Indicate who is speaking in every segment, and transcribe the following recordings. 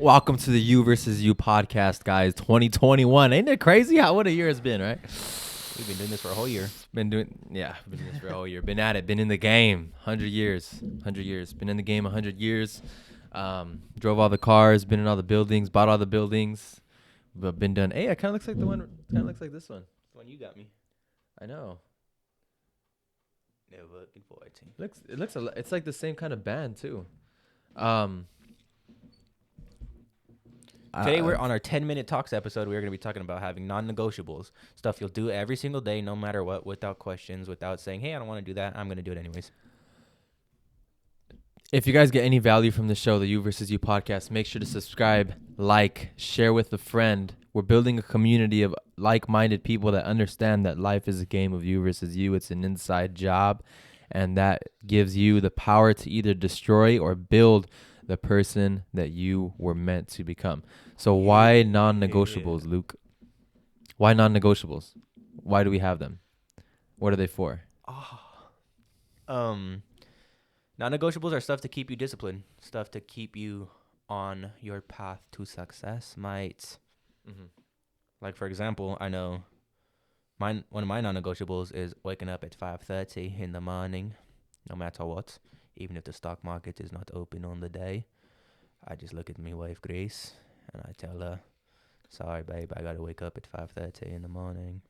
Speaker 1: Welcome to the You versus You podcast, guys. 2021. Ain't it crazy how what a year it's been, right?
Speaker 2: We've been doing this for a whole year.
Speaker 1: Been doing this for a whole year. Been at it. Been in the game. 100 years. 100 years. Been in the game 100 years. Drove all the cars. Been in all the buildings. Bought all the buildings. But been done. Hey, it kind of looks like the one. Kind of looks like this one.
Speaker 2: The one you got me.
Speaker 1: I know.
Speaker 2: Never looking forward to.
Speaker 1: It's like the same kind of band too.
Speaker 2: Today we're on our 10-minute talks episode. We're going to be talking about having non-negotiables, stuff you'll do every single day, no matter what, without questions, without saying, "Hey, I don't want to do that. I'm going to do it anyways."
Speaker 1: If you guys get any value from the show, the You versus You podcast, make sure to subscribe, like, share with a friend. We're building a community of like-minded people that understand that life is a game of you versus you. It's an inside job, and that gives you the power to either destroy or build the person that you were meant to become. So why non-negotiables, Luke? Why non-negotiables? Why do we have them? What are they for?
Speaker 2: Non-negotiables are stuff to keep you disciplined, stuff to keep you on your path to success, mate.
Speaker 1: Mm-hmm.
Speaker 2: Like, for example, I know one of my non-negotiables is waking up at 5:30 in the morning, no matter what. Even if the stock market is not open on the day, I just look at my wife, Grace, and I tell her, "Sorry, babe, I got to wake up at 5:30 in the morning."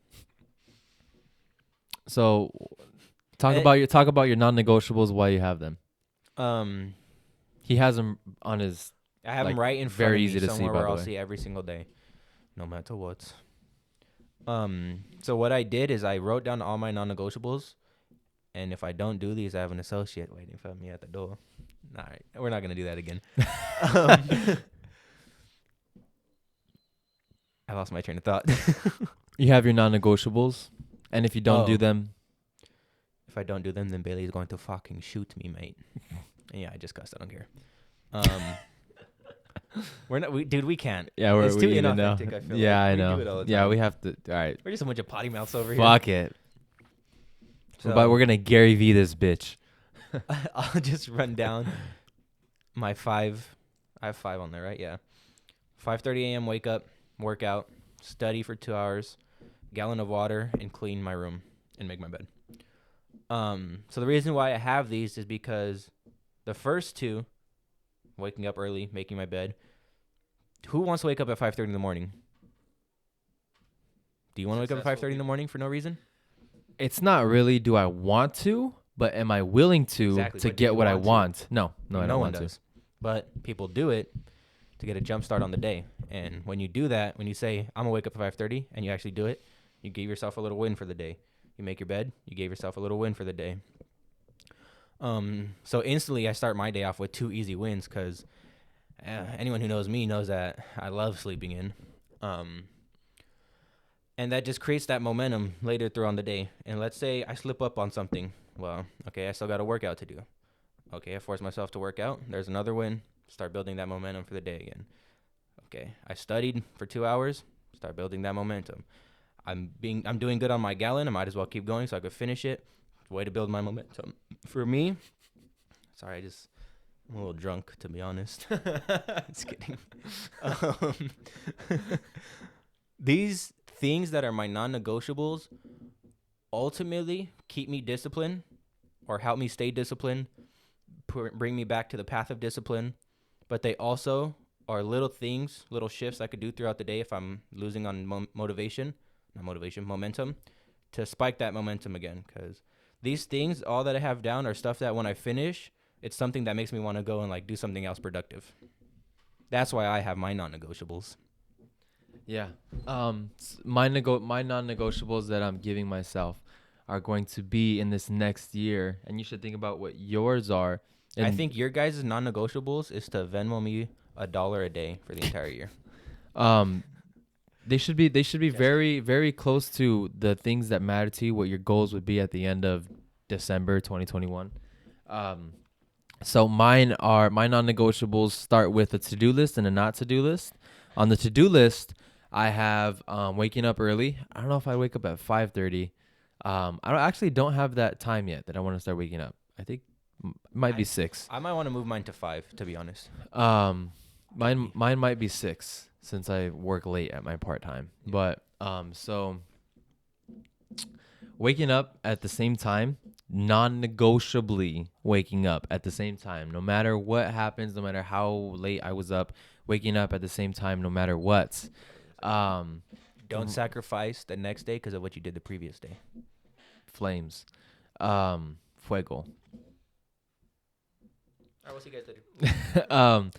Speaker 1: So talk about your non-negotiables, why you have them. He has them on his...
Speaker 2: I have
Speaker 1: Like,
Speaker 2: them right in front
Speaker 1: very
Speaker 2: of
Speaker 1: easy
Speaker 2: me,
Speaker 1: to see,
Speaker 2: somewhere
Speaker 1: by
Speaker 2: where
Speaker 1: the
Speaker 2: I'll
Speaker 1: way.
Speaker 2: see every single day, no matter what. So what I did is I wrote down all my non-negotiables, and if I don't do these, I have an associate waiting for me at the door. All right, we're not gonna do that again. I lost my train of thought.
Speaker 1: You have your non-negotiables, and if you don't do them...
Speaker 2: If I don't do them, then Bailey's going to fucking shoot me, mate. Yeah, I just cussed. I don't care. We're not, we can't.
Speaker 1: Yeah,
Speaker 2: it's too
Speaker 1: even now.
Speaker 2: inauthentic. I feel
Speaker 1: Yeah,
Speaker 2: like.
Speaker 1: I know.
Speaker 2: We do it all the time.
Speaker 1: Yeah, we have to... All right.
Speaker 2: We're just a bunch of potty mouths over here.
Speaker 1: Fuck it.
Speaker 2: So,
Speaker 1: But we're going to Gary V this bitch.
Speaker 2: I'll just run down my 5. I have 5 on there, right? Yeah. 5:30 a.m. Wake up, work out, study for 2 hours, gallon of water, and clean my room and make my bed. So the reason why I have these is because the first 2, waking up early, making my bed. Who wants to wake up at 5:30 in the morning? Do you want to wake up at 5:30 in the morning for no reason?
Speaker 1: It's not really do I want to, but am I willing to
Speaker 2: Exactly,
Speaker 1: to
Speaker 2: but do
Speaker 1: get
Speaker 2: you
Speaker 1: what I
Speaker 2: want to?
Speaker 1: want? No, I don't
Speaker 2: one
Speaker 1: want
Speaker 2: does. But people do it to get a jump start on the day. And when you do that, when you say, "I'm going to wake up at 5:30," and you actually do it, you give yourself a little win for the day. You make your bed, you gave yourself a little win for the day. So instantly I start my day off with 2 easy wins because anyone who knows me knows that I love sleeping in. And that just creates that momentum later throughout the day. And let's say I slip up on something. Well, okay, I still got a workout to do. Okay, I force myself to work out. There's another win. Start building that momentum for the day again. Okay, I studied for 2 hours. Start building that momentum. I'm doing good on my gallon. I might as well keep going so I could finish it. Way to build my momentum. For me, sorry, I'm a little drunk, to be honest. Just kidding. These things that are my non-negotiables ultimately keep me disciplined or help me stay disciplined, bring me back to the path of discipline. But they also are little things, little shifts I could do throughout the day if I'm losing on momentum, to spike that momentum again. Because these things, all that I have down are stuff that when I finish, it's something that makes me want to go and like do something else productive. That's why I have my non-negotiables.
Speaker 1: Yeah. My non-negotiables that I'm giving myself are going to be in this next year, and you should think about what yours are. And
Speaker 2: I think your guys' non-negotiables is to Venmo me $1 a day for the entire year.
Speaker 1: They should be very, very close to the things that matter to you, what your goals would be at the end of December 2021. So my non-negotiables start with a to-do list and a not to-do list. On the to-do list, I have waking up early. I don't know if I wake up at 5:30. I don't have that time yet that I want to start waking up. I think it might be 6.
Speaker 2: I might want to move mine to 5, to be honest.
Speaker 1: Mine might be 6 since I work late at my part time.
Speaker 2: Yeah.
Speaker 1: But so waking up at the same time, non-negotiably waking up at the same time, no matter what happens, no matter how late I was up, waking up at the same time, no matter what. Um,
Speaker 2: Don't sacrifice the next day because of what you did the previous day.
Speaker 1: Flames, fuego.
Speaker 2: All right, we'll see you guys later.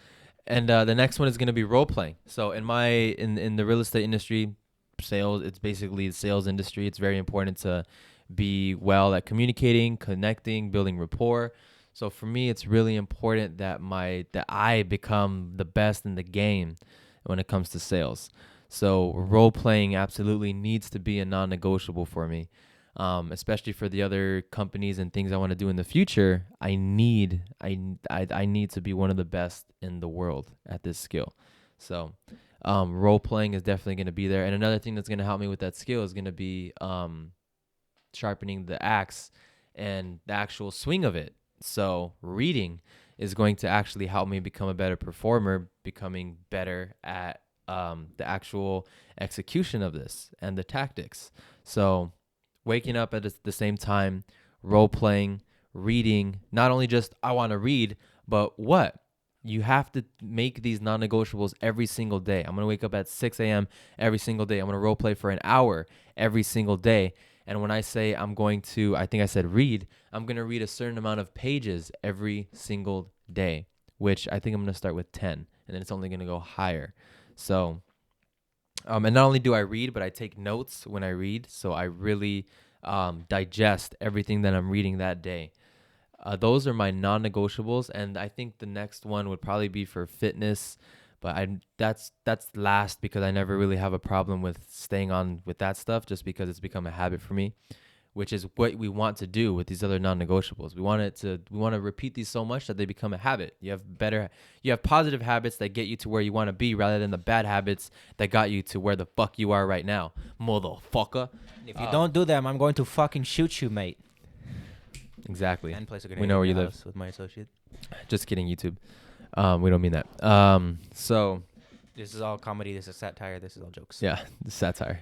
Speaker 1: And the next one is gonna be role playing. So in the real estate industry, sales, it's basically the sales industry. It's very important to be well at communicating, connecting, building rapport. So for me, it's really important that I become the best in the game when it comes to sales. So role playing absolutely needs to be a non-negotiable for me. Especially for the other companies and things I want to do in the future, I need to be one of the best in the world at this skill. So, role playing is definitely going to be there. And another thing that's going to help me with that skill is going to be sharpening the axe and the actual swing of it. So, reading is going to actually help me become a better performer, becoming better at the actual execution of this and the tactics. So, waking up at the same time, role playing, reading, not only just I want to read, but what? You have to make these non-negotiables every single day. I'm going to wake up at 6 a.m. every single day. I'm going to role play for an hour every single day. And when I say I'm going to, I think I said read, I'm going to read a certain amount of pages every single day, which I think I'm going to start with 10, and then it's only going to go higher. So, and not only do I read, but I take notes when I read. So I really digest everything that I'm reading that day. Those are my non-negotiables, and I think the next one would probably be for fitness, but that's last because I never really have a problem with staying on with that stuff, just because it's become a habit for me, which is what we want to do with these other non-negotiables. We want to repeat these so much that they become a habit. You have positive habits that get you to where you want to be, rather than the bad habits that got you to where the fuck you are right now, motherfucker.
Speaker 2: If you don't do them, I'm going to fucking shoot you, mate.
Speaker 1: Exactly.
Speaker 2: And place a
Speaker 1: We know where you live.
Speaker 2: with my associate.
Speaker 1: Just kidding, YouTube. We don't mean that. So
Speaker 2: This is all comedy. This is satire. This is all jokes.
Speaker 1: yeah, the satire.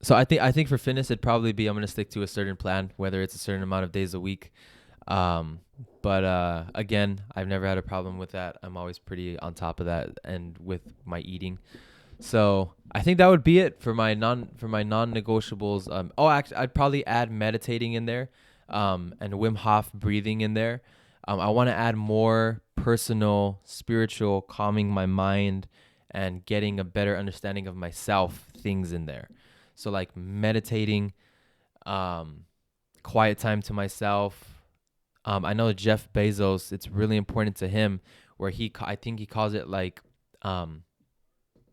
Speaker 1: So I think for fitness, it'd probably be I'm gonna stick to a certain plan, whether it's a certain amount of days a week. But again, I've never had a problem with that. I'm always pretty on top of that, and with my eating. So I think that would be it for my non-negotiables. Actually, I'd probably add meditating in there, and Wim Hof breathing in there. I want to add more personal, spiritual, calming my mind and getting a better understanding of myself things in there. So like meditating, quiet time to myself. I know Jeff Bezos, it's really important to him where I think he calls it like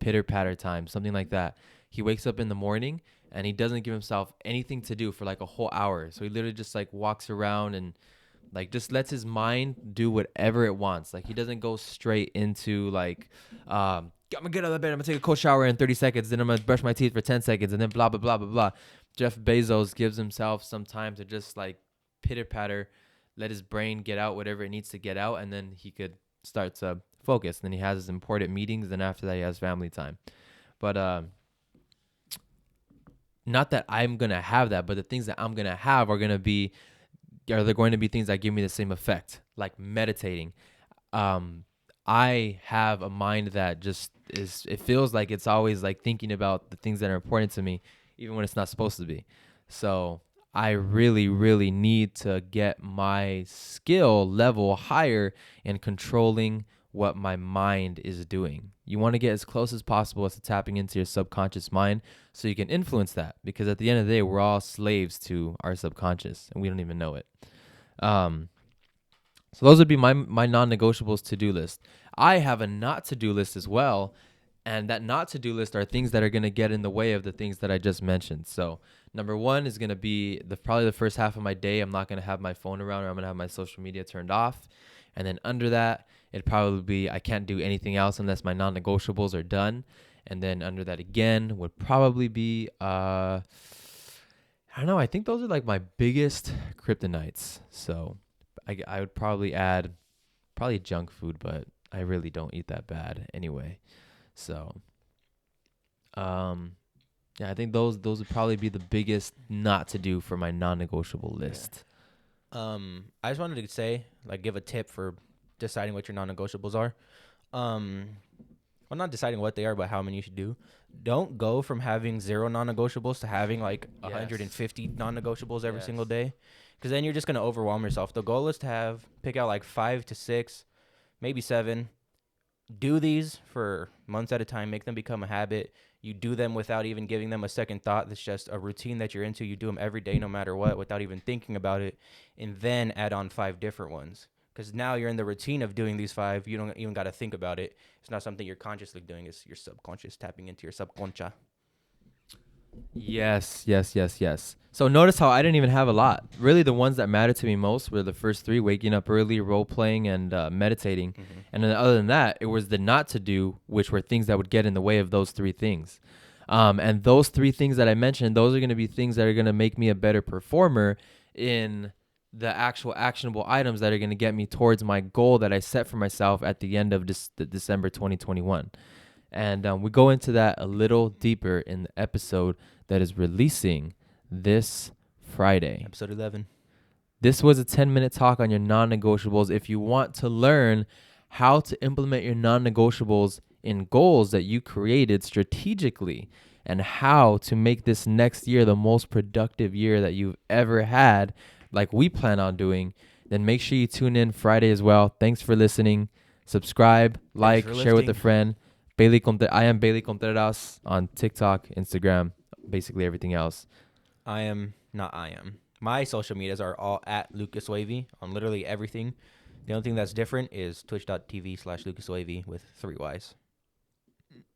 Speaker 1: pitter patter time, something like that. He wakes up in the morning and he doesn't give himself anything to do for like a whole hour. So he literally just like walks around and like just lets his mind do whatever it wants. Like he doesn't go straight into like, I'm gonna get out of bed, I'm gonna take a cold shower in 30 seconds, then I'm gonna brush my teeth for 10 seconds, and then blah, blah, blah, blah, blah. Jeff Bezos gives himself some time to just like pitter patter, let his brain get out whatever it needs to get out, and then he could start to focus. Then he has his important meetings, and after that he has family time. But not that I'm gonna have that, but the things that I'm gonna have are there going to be things that give me the same effect, like meditating. I have a mind that just it feels like it's always like thinking about the things that are important to me, even when it's not supposed to be. So I really, really need to get my skill level higher in controlling what my mind is doing. You want to get as close as possible as to tapping into your subconscious mind so you can influence that, because at the end of the day, we're all slaves to our subconscious and we don't even know it. So those would be my non-negotiables to-do list. I have a not to-do list as well, and that not to-do list are things that are going to get in the way of the things that I just mentioned. So number one is going to be probably the first half of my day. I'm not going to have my phone around, or I'm going to have my social media turned off. And then under that, it'd probably be I can't do anything else unless my non-negotiables are done. And then under that again would probably be, I don't know. I think those are like my biggest kryptonites. So I would probably add junk food, but I really don't eat that bad anyway. So, yeah, I think those would probably be the biggest not to do for my non-negotiable list.
Speaker 2: I just wanted to say, like, give a tip for deciding what your non-negotiables are. Well, not deciding what they are, but how many you should do. Don't go from having 0 non-negotiables to having like 150 non-negotiables every single day, because then you're just gonna overwhelm yourself. The goal is to pick out like 5 to 6, maybe 7. Do these for months at a time. Make them become a habit. You do them without even giving them a second thought. That's just a routine that you're into. You do them every day, no matter what, without even thinking about it, and then add on 5 different ones. Because now you're in the routine of doing these 5. You don't even got to think about it. It's not something you're consciously doing. It's your subconscious tapping into your subconscious.
Speaker 1: Yes. So notice how I didn't even have a lot. Really, the ones that mattered to me most were the first 3: waking up early, role playing, and meditating.
Speaker 2: Mm-hmm.
Speaker 1: And then other than that, it was the not to do, which were things that would get in the way of those 3 things. And those 3 things that I mentioned, those are going to be things that are going to make me a better performer in the actual actionable items that are going to get me towards my goal that I set for myself at the end of December 2021. And we go into that a little deeper in the episode that is releasing this Friday.
Speaker 2: Episode 11.
Speaker 1: This was a 10-minute talk on your non-negotiables. If you want to learn how to implement your non-negotiables in goals that you created strategically and how to make this next year the most productive year that you've ever had, like we plan on doing, then make sure you tune in Friday as well. Thanks for listening. Subscribe, like, share with a friend. I am Bailey Contreras on TikTok, Instagram, basically everything else.
Speaker 2: My social medias are all at Lucas Wavy on literally everything. The only thing that's different is twitch.tv/Lucas Wavy with 3 Ys.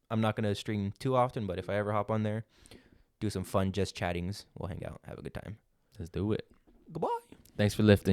Speaker 2: I'm not going to stream too often, but if I ever hop on there, do some fun just chattings, we'll hang out, have a good time.
Speaker 1: Let's do it.
Speaker 2: Goodbye.
Speaker 1: Thanks for lifting.